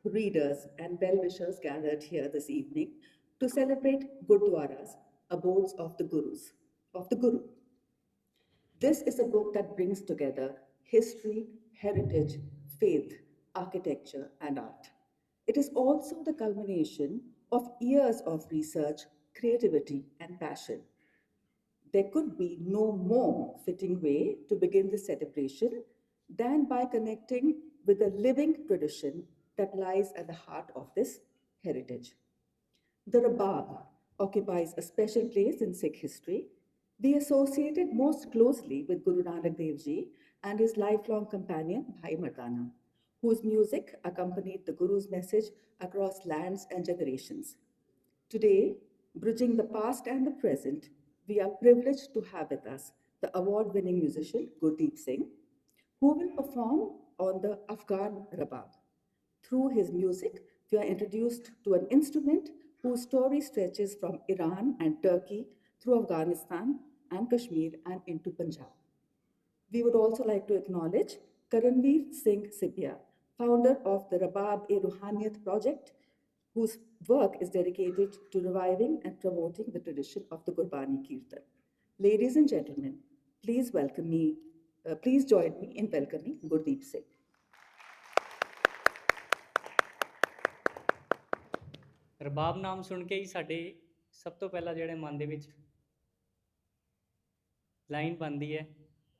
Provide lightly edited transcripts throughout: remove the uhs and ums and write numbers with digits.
readers, and well-wishers gathered here this evening to celebrate Gurdwaras, abodes of the Guru. This is a book that brings together history, heritage, faith, architecture, and art. It is also the culmination of years of research, creativity, and passion. There could be no more fitting way to begin this celebration than by connecting with the living tradition that lies at the heart of this heritage. The Rabab occupies a special place in Sikh history. We associate it most closely with Guru Nanak Dev Ji and his lifelong companion Bhai Mardana, whose music accompanied the Guru's message across lands and generations. Today, bridging the past and the present, we are privileged to have with us the award-winning musician Gurdeep Singh, who will perform on the Afghan Rabab. Through his music, we are introduced to an instrument whose story stretches from Iran and Turkey through Afghanistan and Kashmir and into Punjab. We would also like to acknowledge Karanveer Singh Sipia, founder of the Rabab-e-Ruhaniyat project, whose work is dedicated to reviving and promoting the tradition of the Gurbani Kirtan. Ladies and gentlemen, please join me in welcoming Gurdeep Singh. ਰਬਾਬ ਨਾਮ ਸੁਣ ਕੇ ਹੀ ਸਾਡੇ ਸਭ ਤੋਂ ਪਹਿਲਾਂ ਜਿਹੜੇ ਮਨ ਦੇ ਵਿੱਚ ਲਾਈਨ ਬਣਦੀ ਹੈ,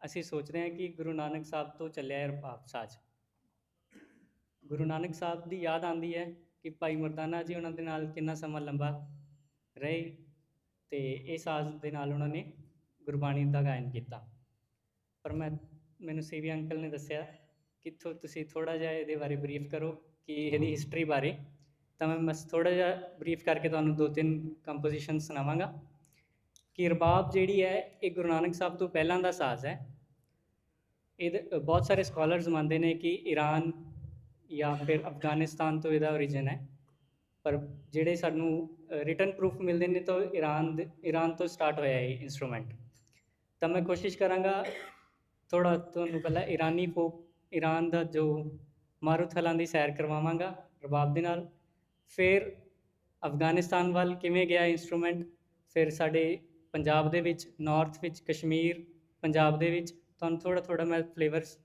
ਅਸੀਂ ਸੋਚਦੇ ਹਾਂ ਕਿ ਗੁਰੂ ਨਾਨਕ ਸਾਹਿਬ ਤੋਂ ਚੱਲਿਆ ਹੈ ਰਬਾਬ ਸਾਜ਼। ਗੁਰੂ ਨਾਨਕ ਸਾਹਿਬ ਦੀ ਯਾਦ ਆਉਂਦੀ ਹੈ ਕਿ ਭਾਈ ਮਰਦਾਨਾ ਜੀ ਉਹਨਾਂ ਦੇ ਨਾਲ ਕਿੰਨਾ ਸਮਾਂ ਲੰਬਾ ਰਹੇ ਅਤੇ ਇਹ ਸਾਜ਼ ਦੇ ਨਾਲ ਉਹਨਾਂ ਨੇ ਗੁਰਬਾਣੀ ਦਾ ਗਾਇਨ ਕੀਤਾ। ਪਰ ਮੈਨੂੰ ਸੀਵੀ ਅੰਕਲ ਨੇ ਦੱਸਿਆ ਕਿ ਤੁਸੀਂ ਥੋੜ੍ਹਾ ਜਿਹਾ ਇਹਦੇ ਬਾਰੇ ਬਰੀਫ ਕਰੋ ਕਿ ਇਹਦੀ ਹਿਸਟਰੀ ਬਾਰੇ। ਤਾਂ ਮੈਂ ਬਸ ਥੋੜ੍ਹਾ ਜਿਹਾ ਬਰੀਫ ਕਰਕੇ ਤੁਹਾਨੂੰ 2-3 ਕੰਪੋਜੀਸ਼ਨ ਸੁਣਾਵਾਂਗਾ ਕਿ ਰਬਾਬ ਜਿਹੜੀ ਹੈ ਇਹ ਗੁਰੂ ਨਾਨਕ ਸਾਹਿਬ ਤੋਂ ਪਹਿਲਾਂ ਦਾ ਸਾਜ਼ ਹੈ। ਇਹਦੇ ਬਹੁਤ ਸਾਰੇ ਸਕਾਲਰਸ ਮੰਨਦੇ ਨੇ ਕਿ ਈਰਾਨ ਜਾਂ ਫਿਰ ਅਫਗਾਨਿਸਤਾਨ ਤੋਂ ਇਹਦਾ ਓਰੀਜਨ ਹੈ, ਪਰ ਜਿਹੜੇ ਸਾਨੂੰ ਰਿਟਨ ਪ੍ਰੂਫ ਮਿਲਦੇ ਨੇ ਤਾਂ ਈਰਾਨ ਤੋਂ ਸਟਾਰਟ ਹੋਇਆ ਇਹ ਇੰਸਟਰੂਮੈਂਟ। ਤਾਂ ਮੈਂ ਕੋਸ਼ਿਸ਼ ਕਰਾਂਗਾ ਥੋੜ੍ਹਾ ਤੁਹਾਨੂੰ ਪਹਿਲਾਂ ਈਰਾਨ ਦਾ ਜੋ ਮਾਰੂਥਲਾਂ ਦੀ ਸੈਰ ਕਰਵਾਵਾਂਗਾ ਰਬਾਬ ਦੇ ਨਾਲ, ਫਿਰ ਅਫਗਾਨਿਸਤਾਨ ਵੱਲ ਕਿਵੇਂ ਗਿਆ ਇੰਸਟਰੂਮੈਂਟ, ਫਿਰ ਸਾਡੇ ਪੰਜਾਬ ਦੇ ਵਿੱਚ ਨਾਰਥ ਵਿੱਚ ਕਸ਼ਮੀਰ ਪੰਜਾਬ ਦੇ ਵਿੱਚ ਤੁਹਾਨੂੰ ਥੋੜ੍ਹਾ ਮੈਂ ਫਲੇਵਰਸ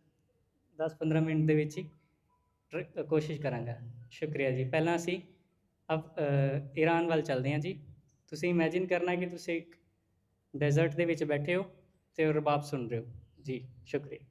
10-15 ਮਿੰਟ ਦੇ ਵਿੱਚ ਹੀ ਕੋਸ਼ਿਸ਼ ਕਰਾਂਗਾ। ਸ਼ੁਕਰੀਆ ਜੀ। ਪਹਿਲਾਂ ਅਸੀਂ ਈਰਾਨ ਵੱਲ ਚੱਲਦੇ ਹਾਂ ਜੀ। ਤੁਸੀਂ ਇਮੈਜਿਨ ਕਰਨਾ ਕਿ ਤੁਸੀਂ ਇੱਕ ਡੈਜ਼ਰਟ ਦੇ ਵਿੱਚ ਬੈਠੇ ਹੋ ਅਤੇ ਰਬਾਬ ਸੁਣ ਰਹੇ ਹੋ ਜੀ। ਸ਼ੁਕਰੀਆ।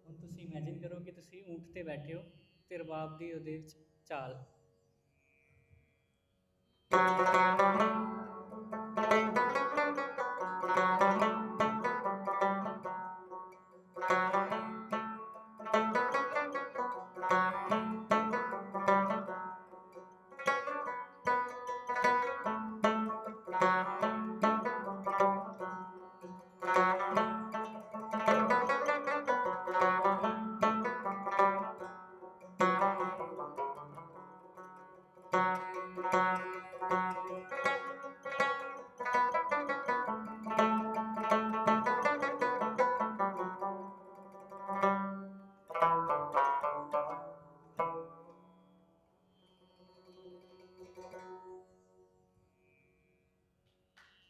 ਹੁਣ ਤੁਸੀਂ ਇਮੈਜਿਨ ਕਰੋ ਕਿ ਤੁਸੀਂ ਊਂਠ 'ਤੇ ਬੈਠੇ ਹੋ ਅਤੇ ਰਬਾਬ ਦੀ ਉਹਦੇ ਵਿੱਚ ਚਾਲ।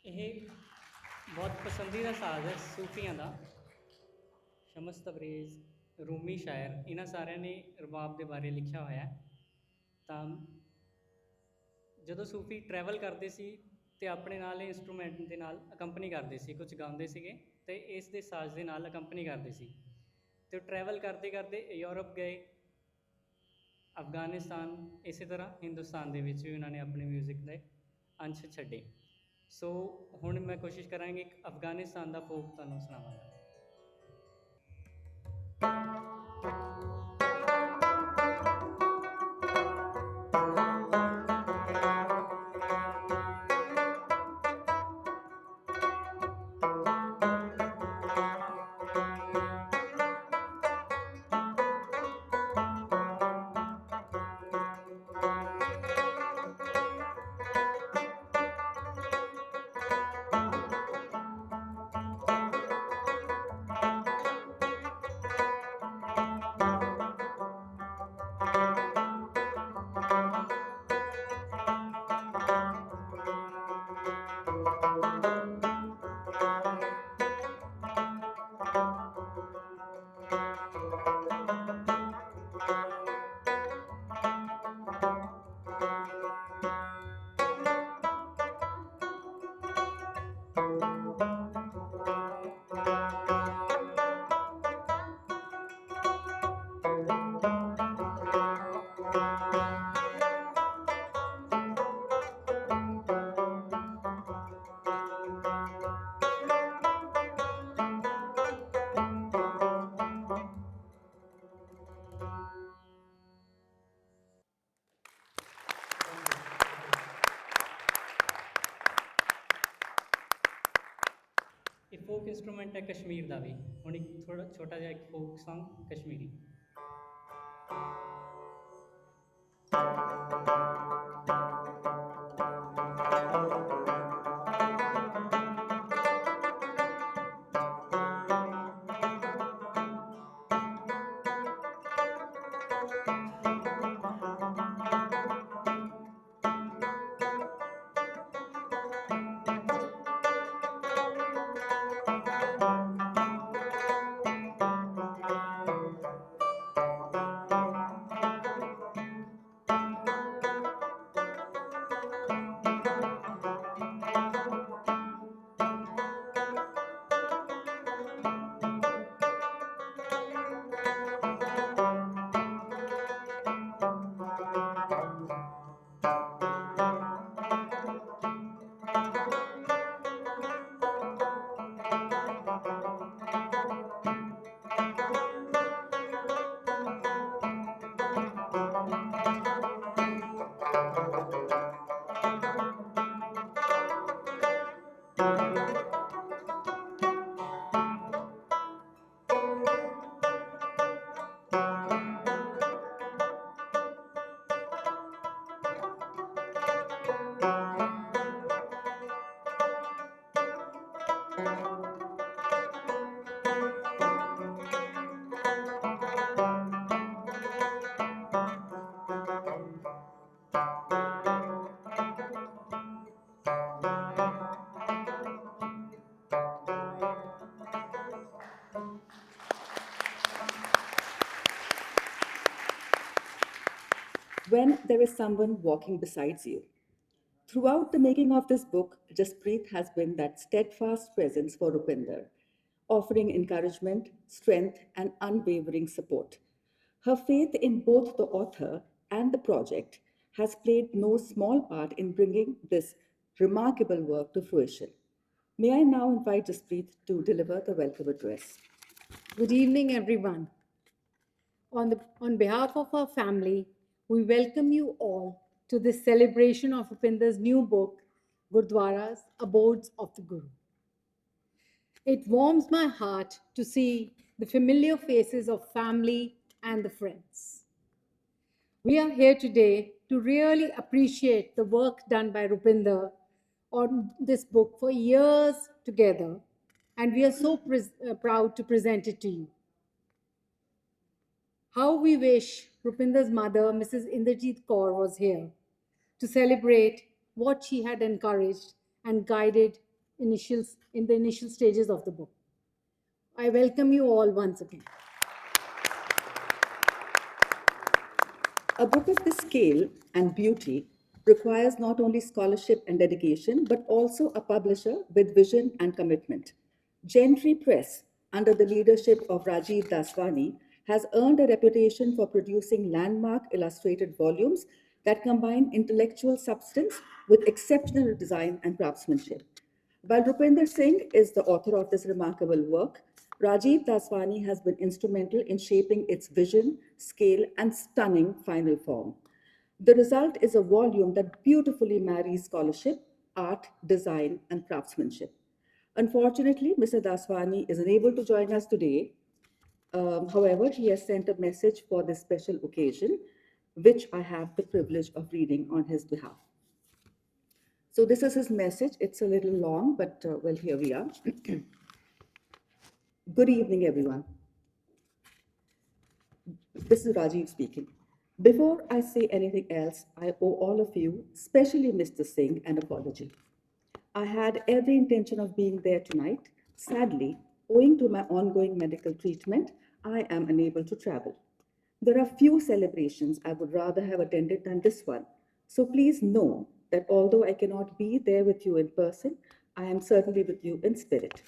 ਇਹ ਬਹੁਤ ਪਸੰਦੀਦਾ ਸਾਜ਼ ਹੈ ਸੂਫੀਆਂ ਦਾ। ਸ਼ਮਸ ਤਬਰੇਜ਼, ਰੂਮੀ ਸ਼ਾਇਰ, ਇਹਨਾਂ ਸਾਰਿਆਂ ਨੇ ਰਬਾਬ ਦੇ ਬਾਰੇ ਲਿਖਿਆ ਹੋਇਆ ਹੈ। ਤਾਂ ਜਦੋਂ ਸੂਫੀ ਟਰੈਵਲ ਕਰਦੇ ਸੀ ਤੇ ਆਪਣੇ ਨਾਲ ਇੰਸਟਰੂਮੈਂਟ ਦੇ ਨਾਲ ਅਕੰਪਨੀ ਕਰਦੇ ਸੀ, ਕੁਝ ਗਾਉਂਦੇ ਸੀਗੇ ਤੇ ਇਸ ਦੇ ਸਾਜ਼ ਦੇ ਨਾਲ ਅਕੰਪਨੀ ਕਰਦੇ ਸੀ। ਤੇ ਟਰੈਵਲ ਕਰਦੇ ਕਰਦੇ ਯੂਰਪ ਗਏ, ਅਫਗਾਨਿਸਤਾਨ, ਇਸੇ ਤਰ੍ਹਾਂ ਹਿੰਦੁਸਤਾਨ ਦੇ ਵਿੱਚ ਵੀ ਉਹਨਾਂ ਨੇ ਆਪਣੇ ਮਿਊਜ਼ਿਕ ਦੇ ਅੰਸ਼ ਛੱਡੇ। ਸੋ ਹੁਣ ਮੈਂ ਕੋਸ਼ਿਸ਼ ਕਰਾਂਗੀ ਇੱਕ ਅਫਗਾਨਿਸਤਾਨ ਦਾ ਫੋਕ ਤੁਹਾਨੂੰ ਸੁਣਾਵਾਂਗਾ। ਇਹ ਫੋਕ ਇੰਸਟਰੂਮੈਂਟ ਹੈ ਕਸ਼ਮੀਰ ਦਾ ਵੀ। ਹੁਣ ਇੱਕ ਥੋੜਾ ਛੋਟਾ ਜਿਹਾ ਇੱਕ folk song Kashmiri. When there is someone walking beside you. Throughout the making of this book, Jaspreet has been that steadfast presence for Roopinder, offering encouragement, strength, and unwavering support. Her faith in both the author and the project has played no small part in bringing this remarkable work to fruition. May I now invite Jaspreet to deliver the welcome address. Good evening, everyone. On behalf of our family, we welcome you all to this celebration of Rupinder's new book, Gurdwaras, Abodes of the Guru. It warms my heart to see the familiar faces of family and the friends. We are here today to really appreciate the work done by Rupinder on this book for years together, and we are so proud to present it to you. How we wish Rupinder's mother, Mrs. Inderjeet Kaur, was here to celebrate what she had encouraged and guided in the initial stages of the book. I welcome you all once again. A book of this scale and beauty requires not only scholarship and dedication, but also a publisher with vision and commitment. Gentry Press, under the leadership of Rajiv Daswani, has earned a reputation for producing landmark illustrated volumes that combine intellectual substance with exceptional design and craftsmanship. While Roopinder Singh is the author of this remarkable work, Rajiv Daswani has been instrumental in shaping its vision, scale, and stunning final form. The result is a volume that beautifully marries scholarship, art, design, and craftsmanship. Unfortunately, Mr. Daswani is unable to join us today. However, he has sent a message for this special occasion, which I have the privilege of reading on his behalf. So this is his message. It's a little long, but well, here we are. Good evening, everyone. This is Rajiv speaking. Before I say anything else, I owe all of you, especially Mr. Singh, an apology. I had every intention of being there tonight. Sadly, owing to my ongoing medical treatment, I am unable to travel. There are few celebrations I would rather have attended than this one. So please know that although I cannot be there with you in person, I am certainly with you in spirit.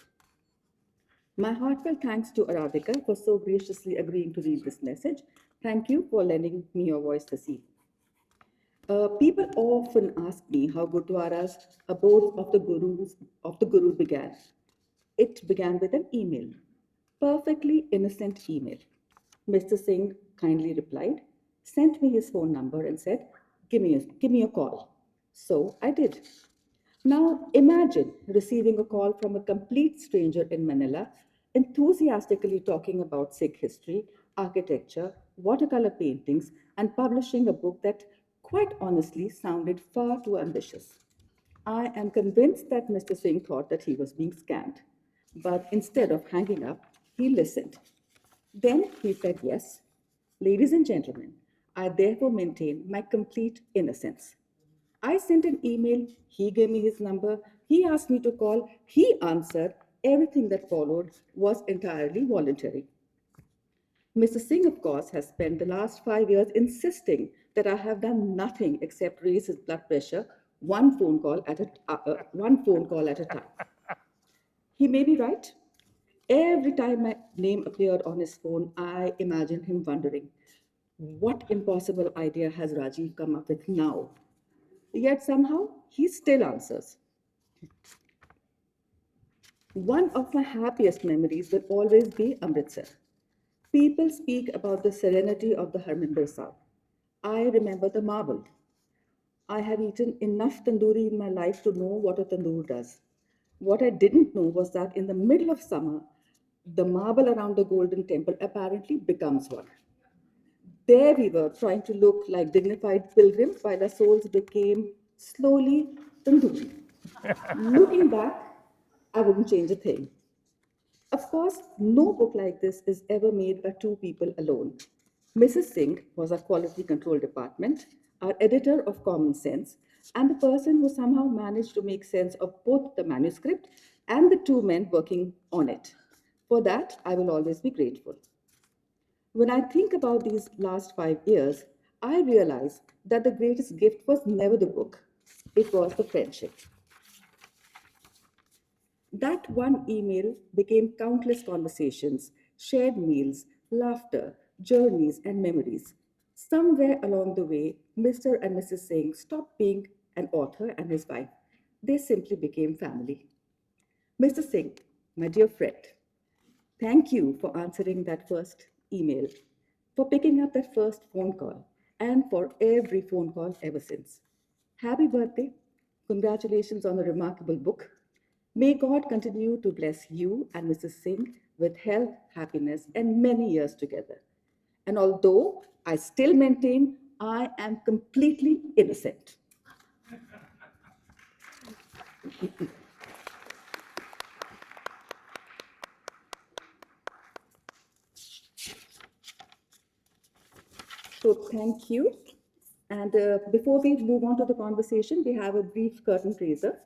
My heartfelt thanks to Aradhika for so graciously agreeing to read this message. Thank you for lending me your voice this evening. People often ask me how Gurdwaras, abodes of the Guru began. It began with an email, perfectly innocent email. Mr. Singh kindly replied, sent me his phone number and said, give me a call. So I did. Now imagine receiving a call from a complete stranger in Manila, enthusiastically talking about Sikh history, architecture, watercolor paintings, and publishing a book that, quite honestly, sounded far too ambitious. I am convinced that Mr. Singh thought that he was being scammed, but instead of hanging up, he listened. Then he said yes. Ladies and gentlemen, I therefore maintain my complete innocence. I sent an email, he gave me his number, he asked me to call, he answered. Everything that followed was entirely voluntary. Mr. Singh, of course, has spent the last 5 years insisting that I have done nothing except raise his blood pressure one phone call at a time. He may be right. Every time my name appeared on his phone, I imagined him wondering, what impossible idea has Rajiv come up with now? Yet somehow he still answers. One of my happiest memories will always be Amritsar. People speak about the serenity of the Harminder Sahib. I remember the marble. I have eaten enough tandoori in my life to know what a tandoor does. What I didn't know was that in the middle of summer, the marble around the Golden Temple apparently becomes one. There we were, trying to look like dignified pilgrims while our souls became slowly tandoori. Looking back, I wouldn't change a thing. Of course, no book like this is ever made by two people alone. Mrs. Singh was our quality control department, our editor of Common Sense, and the person who somehow managed to make sense of both the manuscript and the two men working on it. For that, I will always be grateful. When I think about these last 5 years, I realize that the greatest gift was never the book, it was the friendship. That one email became countless conversations, shared meals, laughter, journeys, and memories. Somewhere along the way, Mr. and Mrs. Singh stopped being an author and his wife. They simply became family. Mr. Singh, my dear friend, thank you for answering that first email, for picking up that first phone call, and for every phone call ever since. Happy birthday. Congratulations on a remarkable book. May God continue to bless you and Mrs. Singh with health, happiness, and many years together. And although I still maintain I am completely innocent. So thank you. And before we move on to the conversation, we have a brief curtain raiser.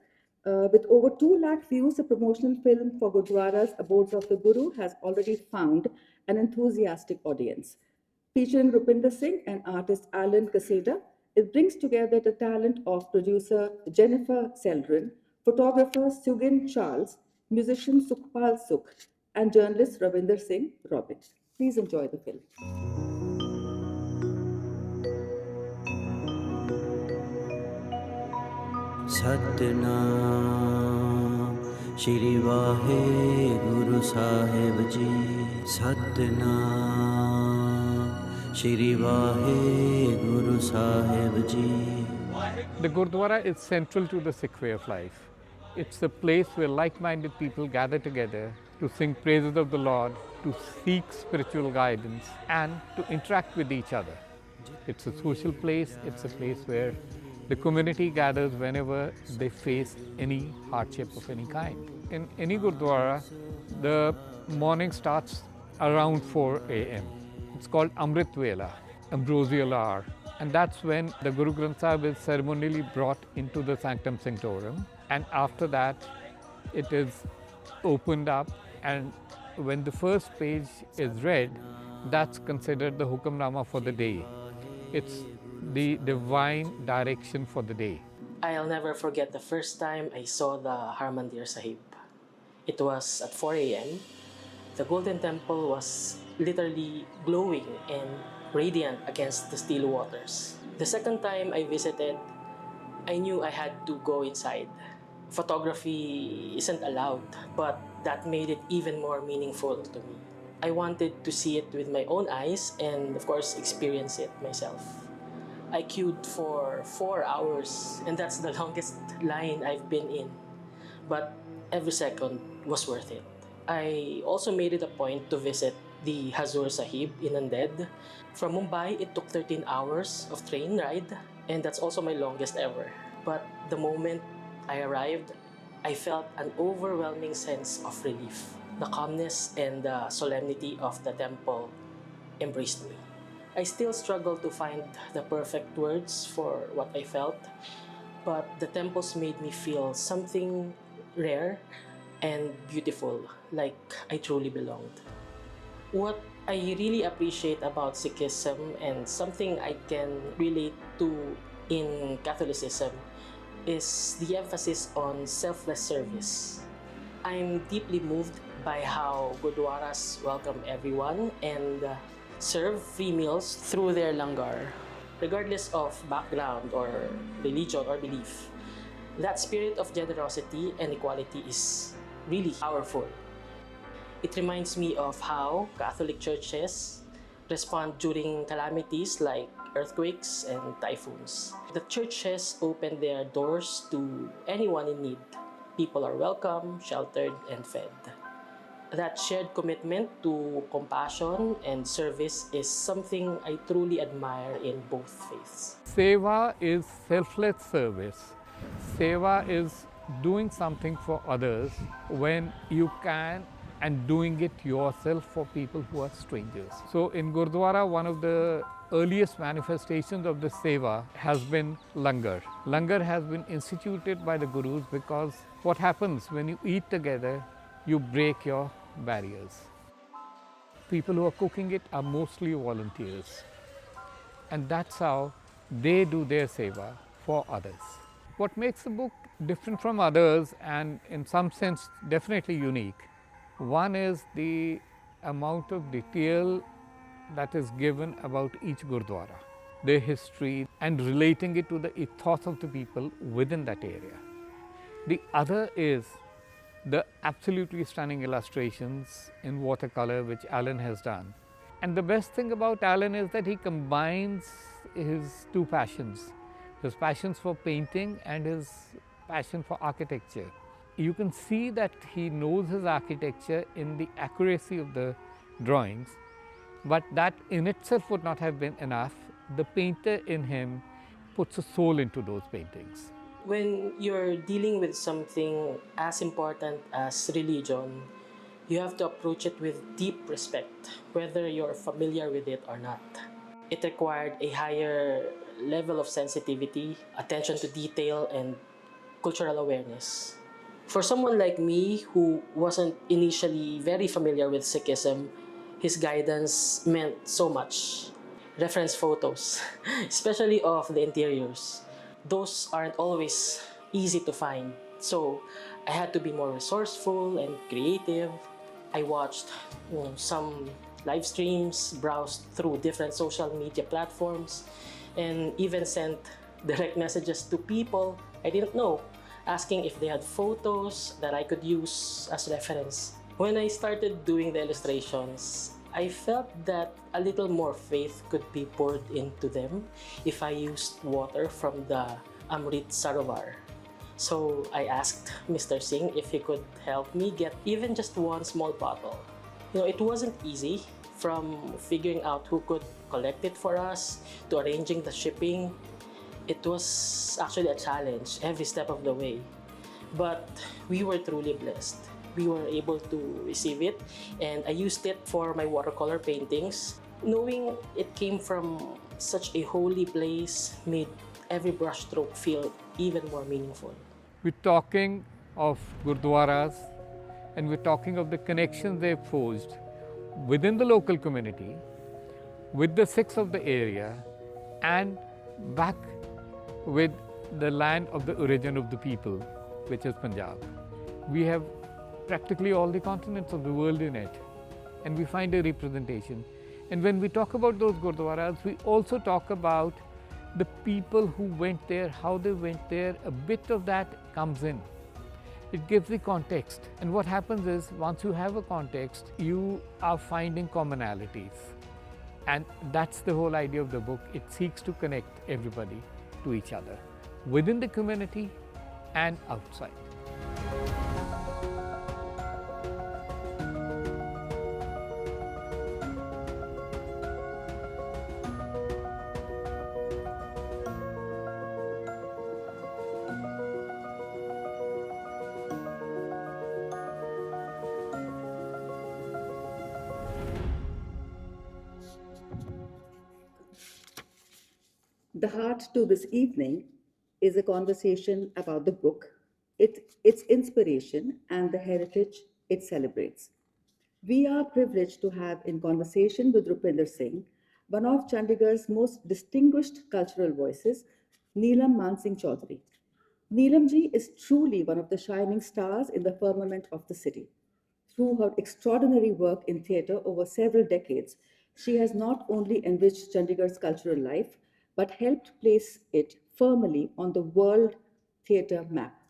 With over 2 lakh views, the promotional film for Gurdwaras Abodes of the Guru has already found an enthusiastic audience. Featuring Roopinder Singh and artist Alan Caseda, it brings together the talent of producer Jennifer Selrin, photographer Sugin Charles, musician Sukhpal Sukh, and journalist Roopinder Singh Robin. Please enjoy the film. Satnam Shri Waheguru Sahib ji Satnam Shri Waheguru Sahib ਜੀ The Gurdwara is central to the Sikh way of life. It's a place where like-minded people gather together to sing praises of the Lord, to seek spiritual guidance and to interact with each other. It's a social place, it's a place where the community gathers whenever they face any hardship of any kind. In any Gurdwara, the morning starts around 4 a.m. It's called Amrit Vela, ambrosial hour. And that's when the Guru Granth Sahib is ceremonially brought into the Sanctum Sanctorum. And after that, it is opened up. And when the first page is read, that's considered the Hukamnama for the day. It's the divine direction for the day. I'll never forget the first time I saw the Harmandir Sahib. It was at 4 a.m. The Golden Temple was literally glowing and radiant against the still waters. The second time I visited, I knew I had to go inside. Photography isn't allowed, but that made it even more meaningful to me. I wanted to see it with my own eyes and, of course, experience it myself. I queued for 4 hours, and that's the longest line I've been in. But every second was worth it. I also made it a point to visit the Hazur Sahib in Nanded. From Mumbai, it took 13 hours of train ride, and that's also my longest ever. But the moment I arrived, I felt an overwhelming sense of relief. The calmness and the solemnity of the temple embraced me. I still struggle to find the perfect words for what I felt, but the temples made me feel something rare and beautiful, like I truly belonged. What I really appreciate about Sikhism and something I can relate to in Catholicism is the emphasis on selfless service. I'm deeply moved by how Gurdwaras welcome everyone and serve free meals through their langar, regardless of background or religion or belief. That spirit of generosity and equality is really powerful. It reminds me of how Catholic churches respond during calamities like earthquakes and typhoons. The churches open their doors to anyone in need. People are welcome, sheltered, and fed. That shared commitment to compassion and service is something I truly admire in both faiths. Seva is selfless service. Seva is doing something for others when you can and doing it yourself for people who are strangers. So in Gurdwara, one of the earliest manifestations of the seva has been langar. Langar has been instituted by the Gurus because what happens when you eat together, you break your barriers. People who are cooking it are mostly volunteers. And that's how they do their seva for others. What makes the book different from others and in some sense definitely unique, one is the amount of detail that is given about each Gurdwara, their history and relating it to the ethos of the people within that area. The other is the absolutely stunning illustrations in watercolor which Alan has done. And the best thing about Alan is that he combines his two passions, his passions for painting and his passion for architecture. You can see that he knows his architecture in the accuracy of the drawings, but that in itself would not have been enough. The painter in him puts a soul into those paintings. When you're dealing with something as important as religion, you have to approach it with deep respect, whether you're familiar with it or not. It required a higher level of sensitivity, attention to detail, and cultural awareness. For someone like me who wasn't initially very familiar with Sikhism, his guidance meant so much. Reference photos, especially of the interiors. Those aren't always easy to find, so I had to be more resourceful and creative. I watched some live streams, browsed through different social media platforms, and even sent direct messages to people I didn't know, asking if they had photos that I could use as reference. When I started doing the illustrations, I felt that a little more faith could be poured into them if I used water from the Amrit Sarovar. So I asked Mr. Singh if he could help me get even just one small bottle. It wasn't easy, from figuring out who could collect it for us to arranging the shipping. It was actually a challenge every step of the way. But we were truly blessed. We were able to receive it, and I used it for my watercolor paintings. Knowing it came from such a holy place made every brushstroke feel even more meaningful. We're talking of Gurdwaras, and we're talking of the connections they've forged within the local community, with the Sikhs of the area, and back with the land of the origin of the people, which is Punjab. We have practically all the continents of the world in it, and we find a representation. And when we talk about those Gurdwaras, we also talk about the people who went there, how they went there. A bit of that comes in. It gives the context. And what happens is, once you have a context, you are finding commonalities. And that's the whole idea of the book. It seeks to connect everybody to each other, within the community and outside. The heart to this evening is a conversation about the book, its inspiration, and the heritage it celebrates. We are privileged to have in conversation with Roopinder Singh, one of Chandigarh's most distinguished cultural voices, Neelam Mansingh Chaudhary. Neelamji is truly one of the shining stars in the firmament of the city. Through her extraordinary work in theatre over several decades, she has not only enriched Chandigarh's cultural life, but helped place it firmly on the world theatre map.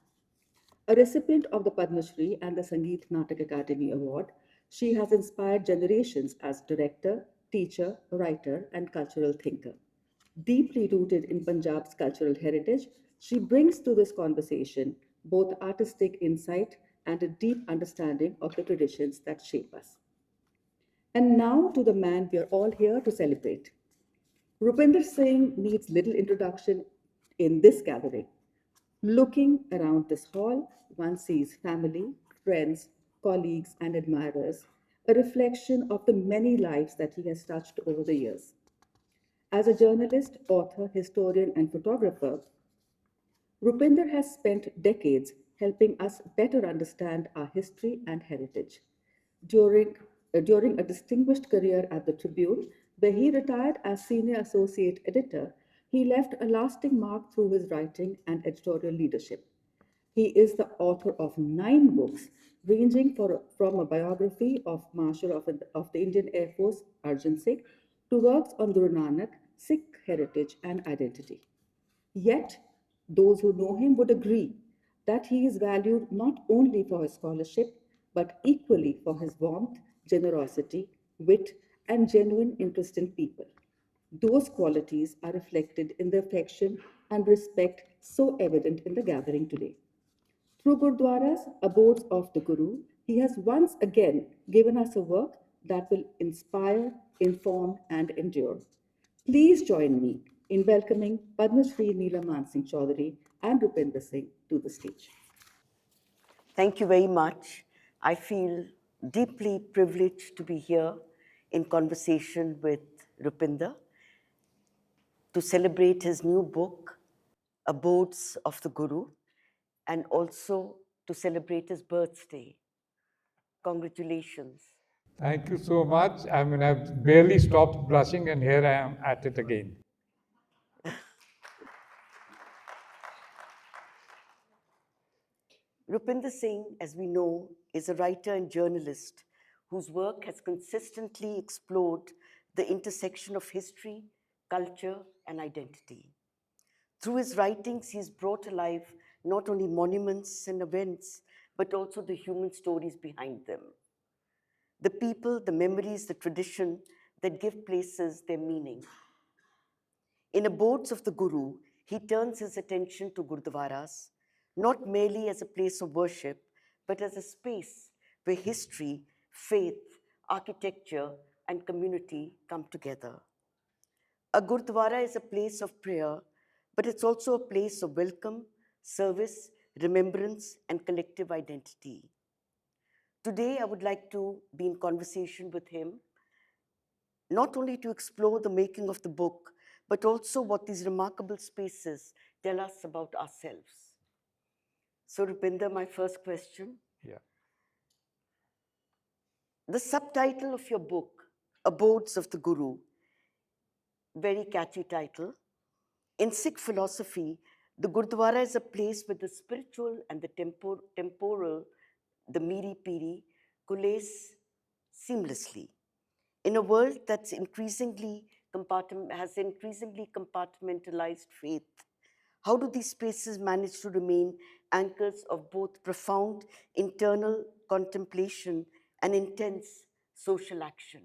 A recipient of the Padma Shri and the Sangeet Natak Academy Award, she has inspired generations as director, teacher, writer, and cultural thinker. Deeply rooted in Punjab's cultural heritage, she brings to this conversation both artistic insight and a deep understanding of the traditions that shape us. And now to the man we are all here to celebrate. Roopinder Singh needs little introduction in this gathering. Looking around this hall, one sees family, friends, colleagues, and admirers, a reflection of the many lives that he has touched over the years. As a journalist, author, historian, and photographer, Roopinder has spent decades helping us better understand our history and heritage. During a distinguished career at the Tribune, where he retired as senior associate editor, he left a lasting mark through his writing and editorial leadership. He is the author of 9 books, ranging from a biography of Marshal of the Indian Air Force, Arjun Singh, to works on Guru Nanak, Sikh heritage, and identity. Yet, those who know him would agree that he is valued not only for his scholarship, but equally for his warmth, generosity, wit, and genuine interest in people. Those qualities are reflected in the affection and respect so evident in the gathering today. Through Gurdwaras, abodes of the Guru, he has once again given us a work that will inspire, inform, and endure. Please join me in welcoming Padma Shri Neelam Mansingh Chaudhary and Roopinder Singh to the stage. Thank you very much. I feel deeply privileged to be here in conversation with Roopinder to celebrate his new book, Abodes of the Guru. and also to celebrate his birthday. Congratulations. Thank you so much. I mean, I've barely stopped blushing, and here I am at it again. Roopinder Singh, as we know, is a writer and journalist whose work has consistently explored the intersection of history, culture, and identity. Through his writings, he's brought alive not only monuments and events, but also the human stories behind them. The people, the memories, the tradition that give places their meaning. In Abodes of the Guru, he turns his attention to Gurdwaras, not merely as a place of worship, but as a space where history, faith, architecture, and community come together. A Gurdwara is a place of prayer, but it's also a place of welcome, service, remembrance, and collective identity. Today, I would like to be in conversation with him, not only to explore the making of the book, but also what these remarkable spaces tell us about ourselves. So, Roopinder, my first question. Yeah. The subtitle of your book, Abodes of the Guru, very catchy title. In Sikh philosophy, the Gurdwara is a place where the spiritual and the temporal, the miri piri, coalesce seamlessly. In a world that's has increasingly compartmentalized faith, how do these spaces manage to remain anchors of both profound internal contemplation and intense social action?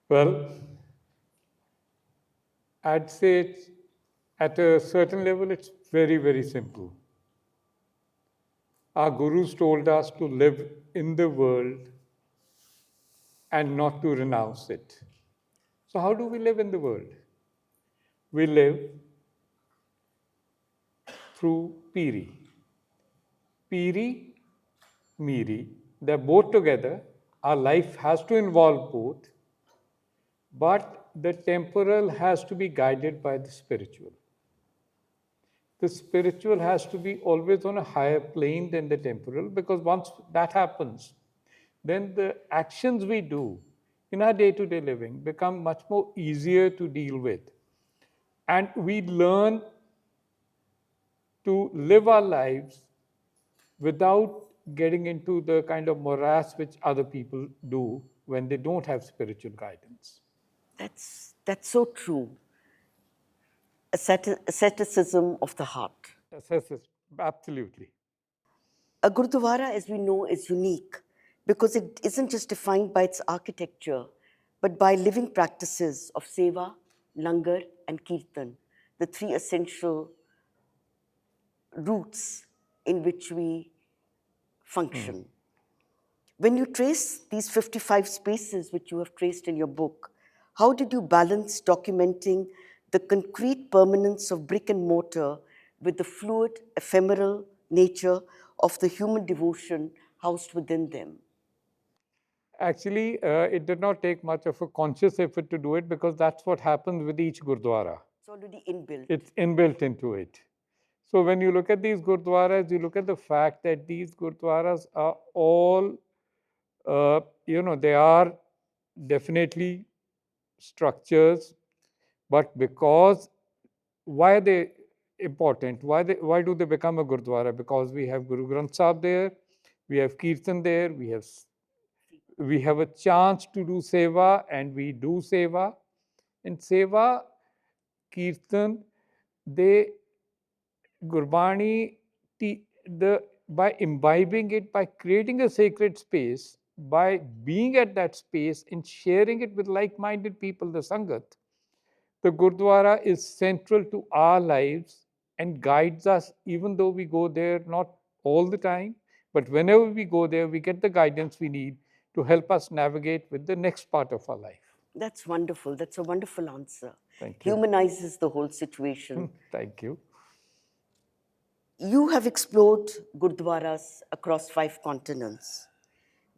Well, I'd say at a certain level, it's very, very simple. Our gurus told us to live in the world and not to renounce it. So, how do we live in the world? We live through Piri. Piri, Miri, they're both together. Our life has to involve both, but the temporal has to be guided by the spiritual. The spiritual has to be always on a higher plane than the temporal, because once that happens, then the actions we do in our day-to-day living become much more easier to deal with. And we learn to live our lives without getting into the kind of morass which other people do when they don't have spiritual guidance. That's so true. Asceticism of the heart. Absolutely. A Gurdwara, as we know, is unique because it isn't just defined by its architecture, but by living practices of seva, langar, and kirtan, the three essential routes in which we function. When you trace these 55 spaces which you have traced in your book, how did you balance documenting the concrete permanence of brick and mortar with the fluid, ephemeral nature of the human devotion housed within them? Actually, it did not take much of a conscious effort to do it, because that's what happens with each Gurdwara. It's already inbuilt. It's inbuilt into it. So when you look at these Gurdwaras, you look at the fact that these Gurdwaras are all, they are definitely structures, but because, why are they important? Why do they become a Gurdwara? Because we have Guru Granth Sahib there, we have Kirtan there, we have a chance to do seva, and we do seva. And seva, Kirtan, Gurbani, by imbibing it, by creating a sacred space, by being at that space and sharing it with like-minded people, the Sangat, the Gurdwara is central to our lives and guides us, even though we go there not all the time, but whenever we go there, we get the guidance we need to help us navigate with the next part of our life. That's wonderful. That's a wonderful answer. Thank you. Humanizes the whole situation. Thank you. You have explored Gurdwaras across 5 continents.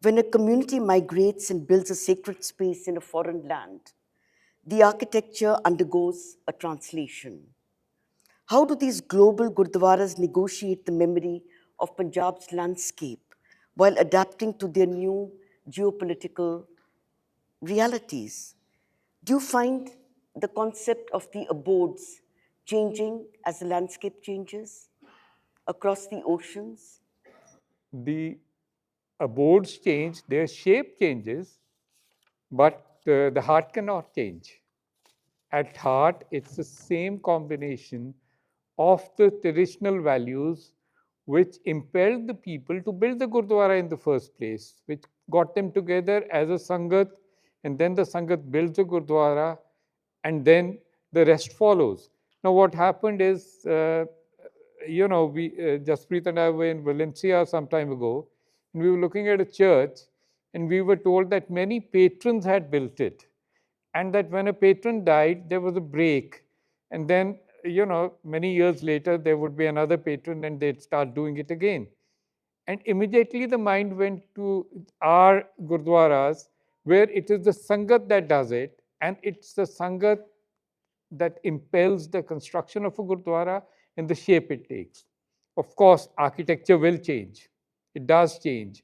When a community migrates and builds a sacred space in a foreign land, the architecture undergoes a translation. How do these global Gurdwaras negotiate the memory of Punjab's landscape while adapting to their new geopolitical realities? Do you find the concept of the abodes changing as the landscape changes across the oceans? The abodes change, their shape changes, but the heart cannot change. At heart, it's the same combination of the traditional values which impelled the people to build the Gurdwara in the first place, which got them together as a Sangat, and then the Sangat builds the Gurdwara, and then the rest follows. Now, what happened is, Jaspreet and I were in Valencia some time ago, and we were looking at a church, and we were told that many patrons had built it, and that when a patron died, there was a break, and then many years later there would be another patron, and they'd start doing it again. And immediately the mind went to our Gurdwaras, where it is the Sangat that does it, and it's the Sangat that impels the construction of a Gurdwara and the shape it takes. Of course, architecture will change. It does change.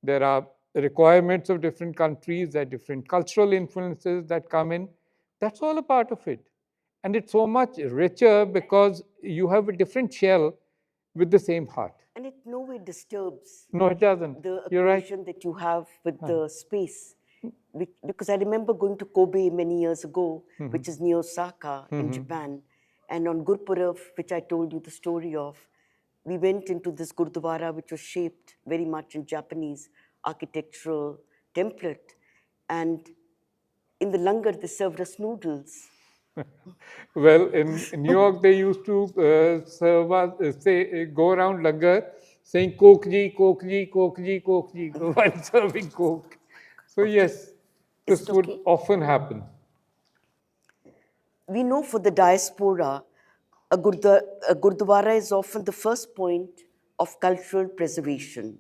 There are requirements of different countries, there are different cultural influences that come in. That's all a part of it. And it's so much richer because you have a different shell with the same heart. And it no way disturbs No, it doesn't. the You're right. equation that you have with the space. Because I remember going to Kobe many years ago, which is near Osaka in Japan. And on Gurpurav, which I told you the story of, we went into this Gurdwara, which was shaped very much in Japanese architectural template. And in the langar, they served us noodles. Well, in New York, they used to serve us, go around langar saying Coke ji, Coke ji, Coke ji, Coke ji, while serving Coke. So yes, this would often happen. We know for the diaspora, a Gurdwara is often the first point of cultural preservation.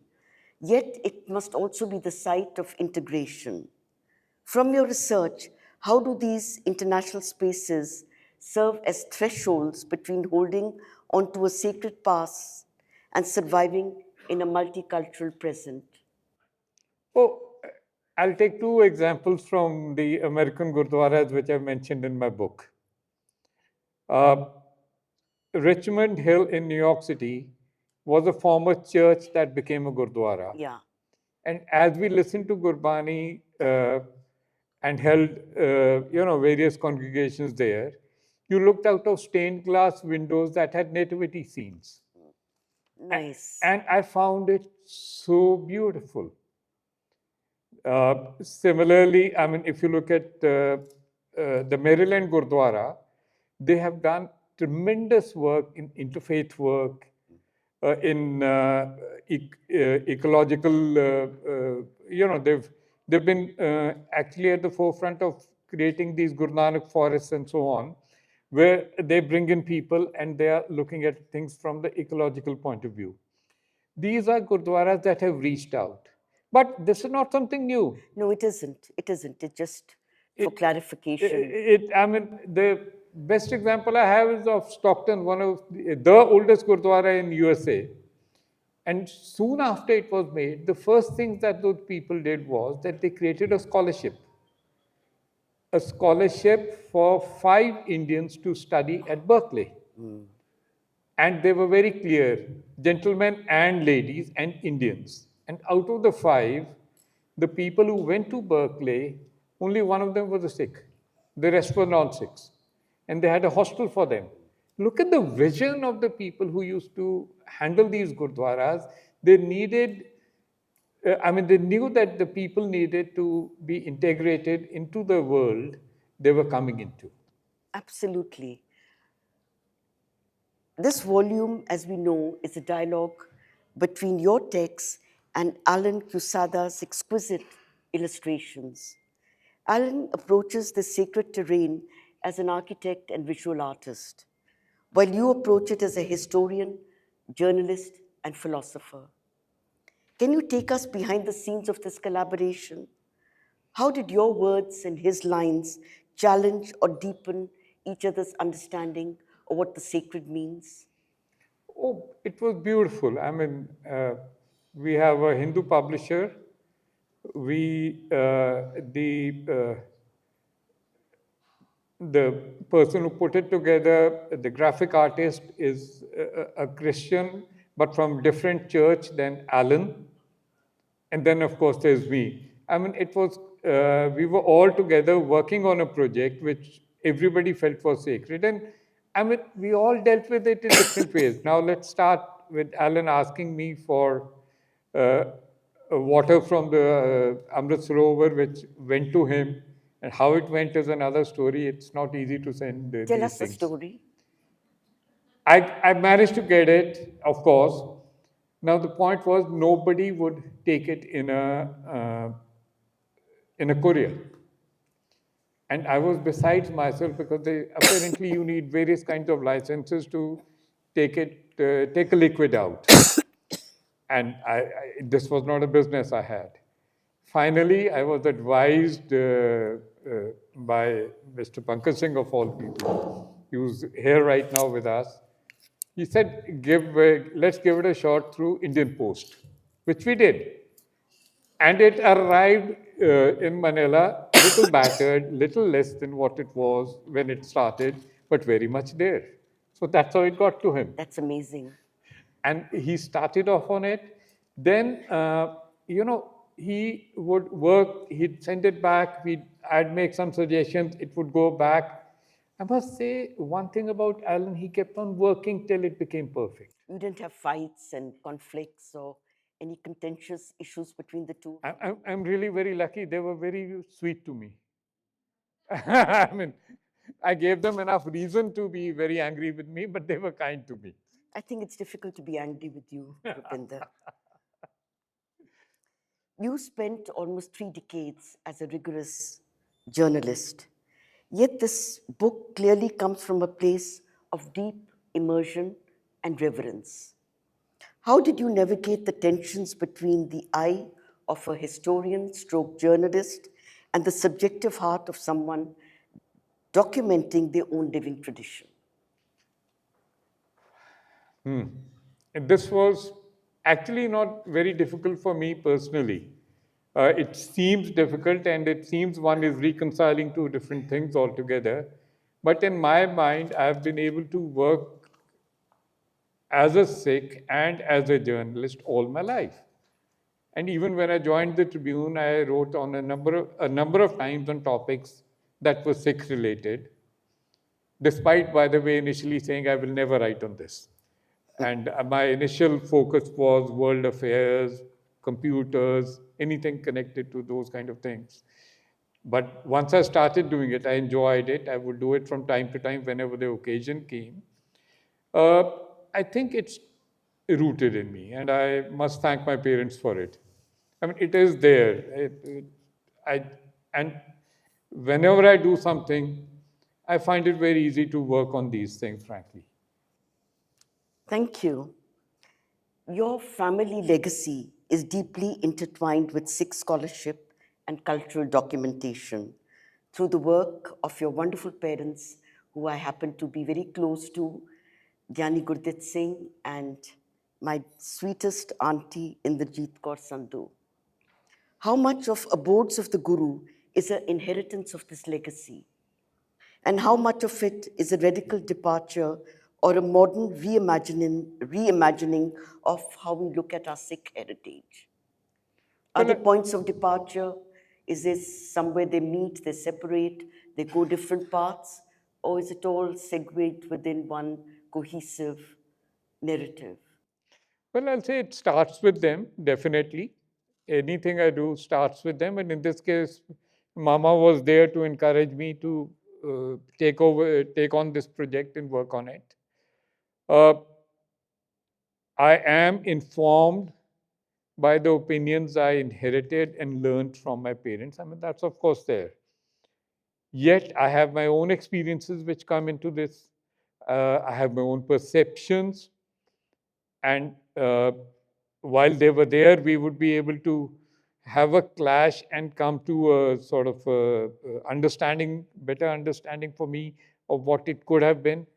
Yet it must also be the site of integration. From your research, how do these international spaces serve as thresholds between holding onto a sacred past and surviving in a multicultural present? Oh, I'll take two examples from the American Gurdwaras, which I've mentioned in my book. Richmond Hill in New York City was a former church that became a Gurdwara. Yeah. And as we listened to Gurbani and held, various congregations there, you looked out of stained glass windows that had nativity scenes. Nice. And I found it so beautiful. Similarly, I mean, if you look at the Maryland Gurdwara, they have done tremendous work in interfaith work, in ecological, they've been actually at the forefront of creating these Guru Nanak forests and so on, where they bring in people and they are looking at things from the ecological point of view. These are Gurdwaras that have reached out. But this is not something new. No, it isn't. It isn't. It just for clarification. The best example I have is of Stockton, one of the oldest Gurdwara in USA. And soon after it was made, the first thing that those people did was that they created a scholarship for 5 Indians to study at Berkeley. And they were very clear, gentlemen and ladies and Indians. And out of the 5, the people who went to Berkeley, only one of them was a Sikh. The rest were non-Sikhs. And they had a hostel for them. Look at the vision of the people who used to handle these Gurdwaras. They needed, they knew that the people needed to be integrated into the world they were coming into. Absolutely. This volume, as we know, is a dialogue between your text and Alan Quesada's exquisite illustrations. Alan approaches the sacred terrain as an architect and visual artist, while you approach it as a historian, journalist, and philosopher. Can you take us behind the scenes of this collaboration? How did your words and his lines challenge or deepen each other's understanding or what the sacred means? Oh, it was beautiful. I mean, we have a Hindu publisher. The person who put it together, the graphic artist, is a Christian, but from different church than Alan. And then, of course, there's me. I mean, we were all together working on a project which everybody felt was sacred. And I mean, we all dealt with it in different ways. Now, let's start with Alan asking me for uh, water from the Amrit Sarovar, which went to him. And how it went is another story. It's not easy to send Tell these us the things. story. I managed to get it, of course. Now the point was nobody would take it in a courier, and I was besides myself because apparently you need various kinds of licenses to take a liquid out, and this was not a business I had. Finally, I was advised by Mr. Pankaj Singh of all people, who's here right now with us. He said, let's give it a shot through Indian Post, which we did. And it arrived in Manila, little battered, little less than what it was when it started, but very much there. So that's how it got to him. That's amazing. And he started off on it. Then, he would work, he'd send it back, I'd make some suggestions, it would go back. I must say one thing about Alan, he kept on working till it became perfect. You didn't have fights and conflicts or any contentious issues between the two? I'm really very lucky. They were very sweet to me. I mean, I gave them enough reason to be very angry with me, but they were kind to me. I think it's difficult to be angry with you, Roopinder. You spent almost 3 decades as a rigorous journalist. Yet this book clearly comes from a place of deep immersion and reverence. How did you navigate the tensions between the eye of a historian stroke journalist and the subjective heart of someone documenting their own living tradition? And this was actually not very difficult for me personally. It seems difficult and it seems one is reconciling two different things altogether. But in my mind, I've been able to work as a Sikh and as a journalist all my life. And even when I joined the Tribune, I wrote on a number of times on topics that were Sikh related, despite, by the way, initially saying I will never write on this. And my initial focus was world affairs, computers, anything connected to those kind of things. But once I started doing it, I enjoyed it. I would do it from time to time whenever the occasion came. I think it's rooted in me, and I must thank my parents for it. I mean, it is there. And whenever I do something, I find it very easy to work on these things, frankly. Thank you. Your family legacy is deeply intertwined with Sikh scholarship and cultural documentation through the work of your wonderful parents, who I happen to be very close to, Gyani Gurdeep Singh and my sweetest auntie Indrajit Kaur Sandhu. How much of Abodes of the Guru is an inheritance of this legacy? And how much of it is a radical departure or a modern reimagining of how we look at our Sikh heritage? Are there points of departure? Is this somewhere they meet, they separate, they go different paths? Or is it all segued within one cohesive narrative? Well, I'll say it starts with them, definitely. Anything I do starts with them. And in this case, Mama was there to encourage me to take on this project and work on it. I am informed by the opinions I inherited and learned from my parents. I mean, that's of course there. Yet I have my own experiences which come into this. I have my own perceptions. And while they were there, we would be able to have a clash and come to a sort of better understanding for me of what it could have been.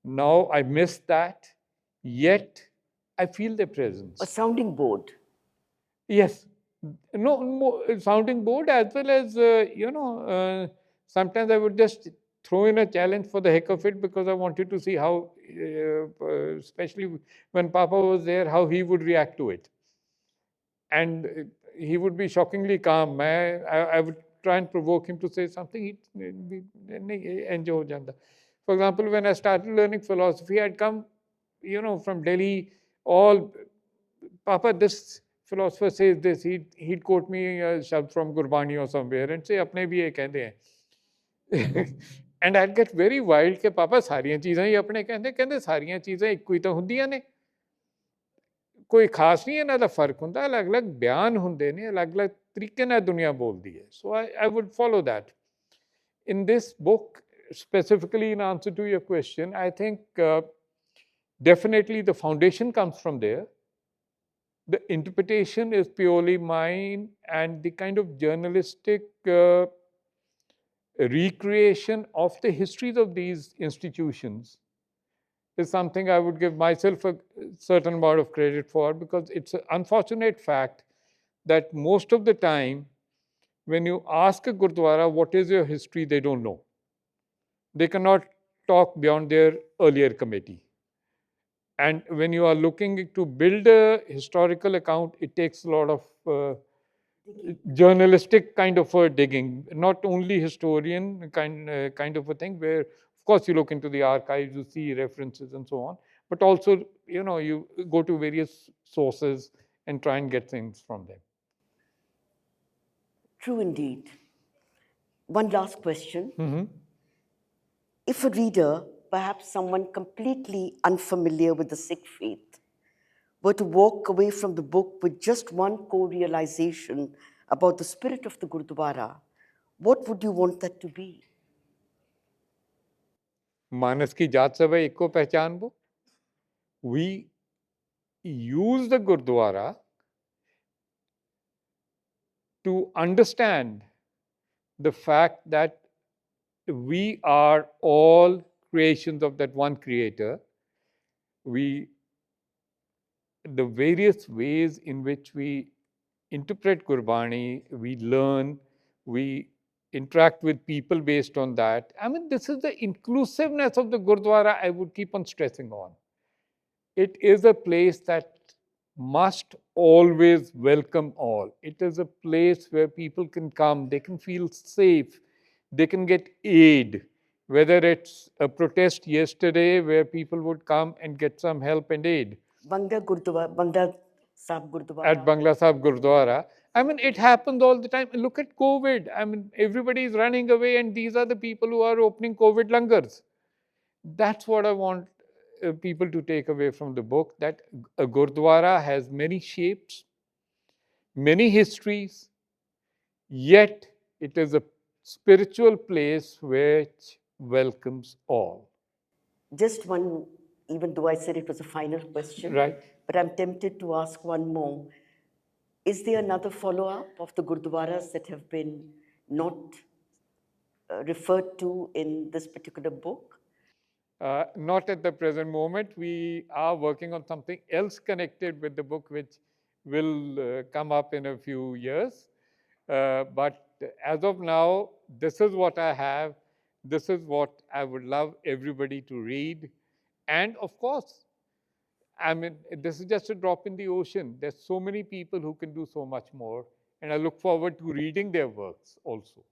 Now I miss that, yet I feel their presence. A sounding board. Yes. No, sounding board, as well as, sometimes I would just throw in a challenge for the heck of it, because I wanted to see how, especially when Papa was there, how he would react to it. And he would be shockingly calm. I would try and provoke him to say something. He'd be enjoy ho janda. For example, when I started learning philosophy, I'd come, from Delhi, all, Papa, this philosopher says this. He'd quote me a shabd from Gurbani or somewhere and say, apne bhi ye kehte hain. And I'd get very wild कि पापा सारियां चीज़ां ही अपने कहते सारियां चीज़ां इक्को ही तो ਹੁੰਦੀਆਂ ਨੇ ਕੋਈ ਖਾਸ ਨਹੀਂ ਇਹਨਾਂ ਦਾ ਫਰਕ ਹੁੰਦਾ ਅਲੱਗ-ਅਲੱਗ ਬਿਆਨ ਹੁੰਦੇ ਨੇ ਅਲੱਗ-ਅਲੱਗ ਤਰੀਕੇ ਨਾਲ ਦੁਨੀਆ ਬੋਲਦੀ ਹੈ so I would follow that in this book specifically in answer to your question I think definitely the foundation comes from there. The interpretation is purely mine and the kind of journalistic recreation of the histories of these institutions is something I would give myself a certain amount of credit for, because it's an unfortunate fact that most of the time when you ask a Gurdwara what is your history, they don't know. They cannot talk beyond their earlier committee. And when you are looking to build a historical account, it takes a lot of journalistic kind of a digging, not only historian kind of a thing, where of course you look into the archives, you see references and so on, but also, you go to various sources and try and get things from them. True indeed. One last question. If a reader, perhaps someone completely unfamiliar with the Sikh faith, were to walk away from the book with just one core realization about the spirit of the Gurdwara, what would you want that to be? Manas ki jaat sabha ekko pehchan wo. We use the Gurdwara to understand the fact that we are all creations of that one creator. The various ways in which we interpret Gurbani, we learn, we interact with people based on that. I mean, this is the inclusiveness of the Gurdwara I would keep on stressing on. It is a place that must always welcome all. It is a place where people can come, they can feel safe, they can get aid, whether it's a protest yesterday where people would come and get some help and aid. Bangla Sahib Gurdwara. At Bangla Sahib Gurdwara. I mean, it happens all the time. Look at COVID. I mean, everybody is running away, and these are the people who are opening COVID langars. That's what I want people to take away from the book, that a Gurdwara has many shapes, many histories, yet it is a spiritual place which welcomes all. Just one, even though I said it was a final question, right? But I'm tempted to ask one more. Is there another follow-up of the Gurdwaras that have been not referred to in this particular book? Not at the present moment. We are working on something else connected with the book, which will come up in a few years. But as of now, this is what I have. This is what I would love everybody to read. And of course, I mean, this is just a drop in the ocean. There's so many people who can do so much more. And I look forward to reading their works also.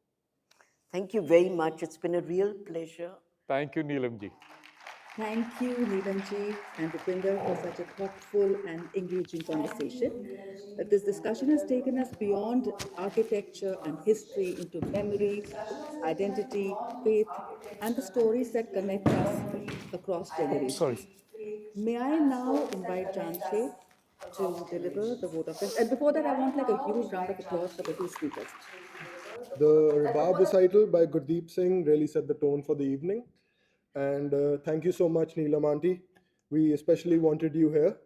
Thank you very much. It's been a real pleasure. Thank you, Neelam ji. Thank you, Neelam ji and Roopinder, for such a thoughtful and engaging conversation. This discussion has taken us beyond architecture and history into memory, identity, faith, and the stories that connect us across generations. Sorry. May I now invite Jansher to deliver the vote of thanks. And before that, I want like a huge round of applause for the two speakers. The Rabab recital by Gurdeep Singh really set the tone for the evening. And thank you so much, Neelam Auntie. We especially wanted you here,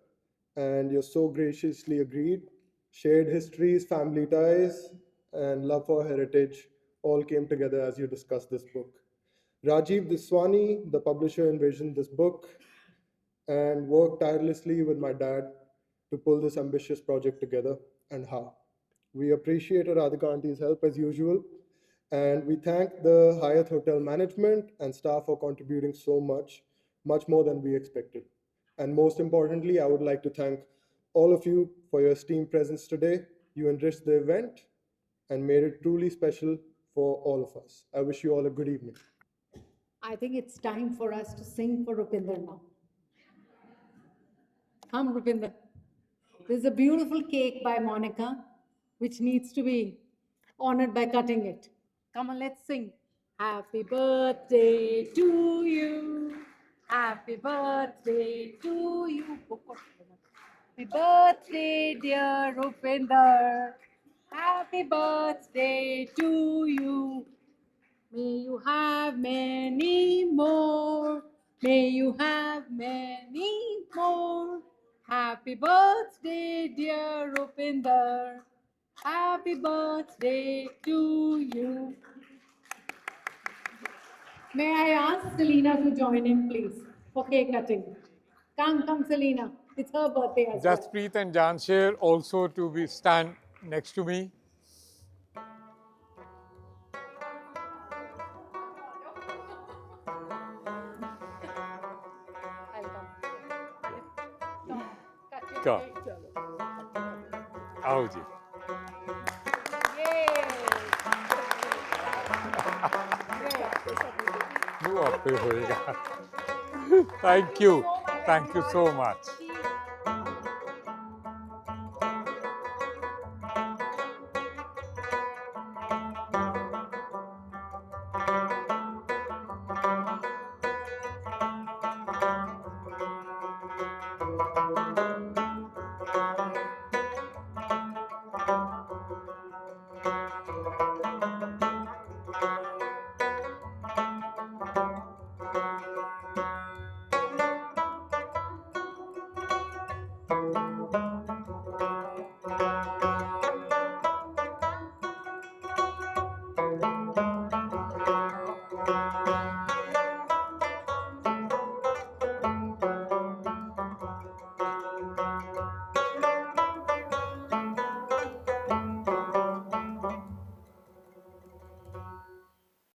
and you so graciously agreed. Shared histories, family ties, and love for heritage all came together as you discussed this book. Rajiv Diswani, the publisher, envisioned this book and worked tirelessly with my dad to pull this ambitious project together, and how. We appreciate Radhika Auntie's help as usual, and we thank the Hyatt Hotel management and staff for contributing so much, much more than we expected. And most importantly, I would like to thank all of you for your esteemed presence today. You enriched the event and made it truly special for all of us. I wish you all a good evening. I think it's time for us to sing for Roopinder now. Come, Roopinder. There's a beautiful cake by Monica, which needs to be honored by cutting it. Come on, let's sing. Happy birthday to you. Happy birthday to you. Happy birthday, dear Roopinder. Happy birthday to you. May you have many more. May you have many more. Happy birthday, dear Roopinder. Happy birthday to you. May I ask Selena to join in, please, for cake cutting? Come, Selena. It's her birthday as well. Jaspreet and Jansher also to be stand next to me. I'll come. Come, cut your Come. cake. आओ जी. Yay! वो आप पे होएगा. Thank you so much.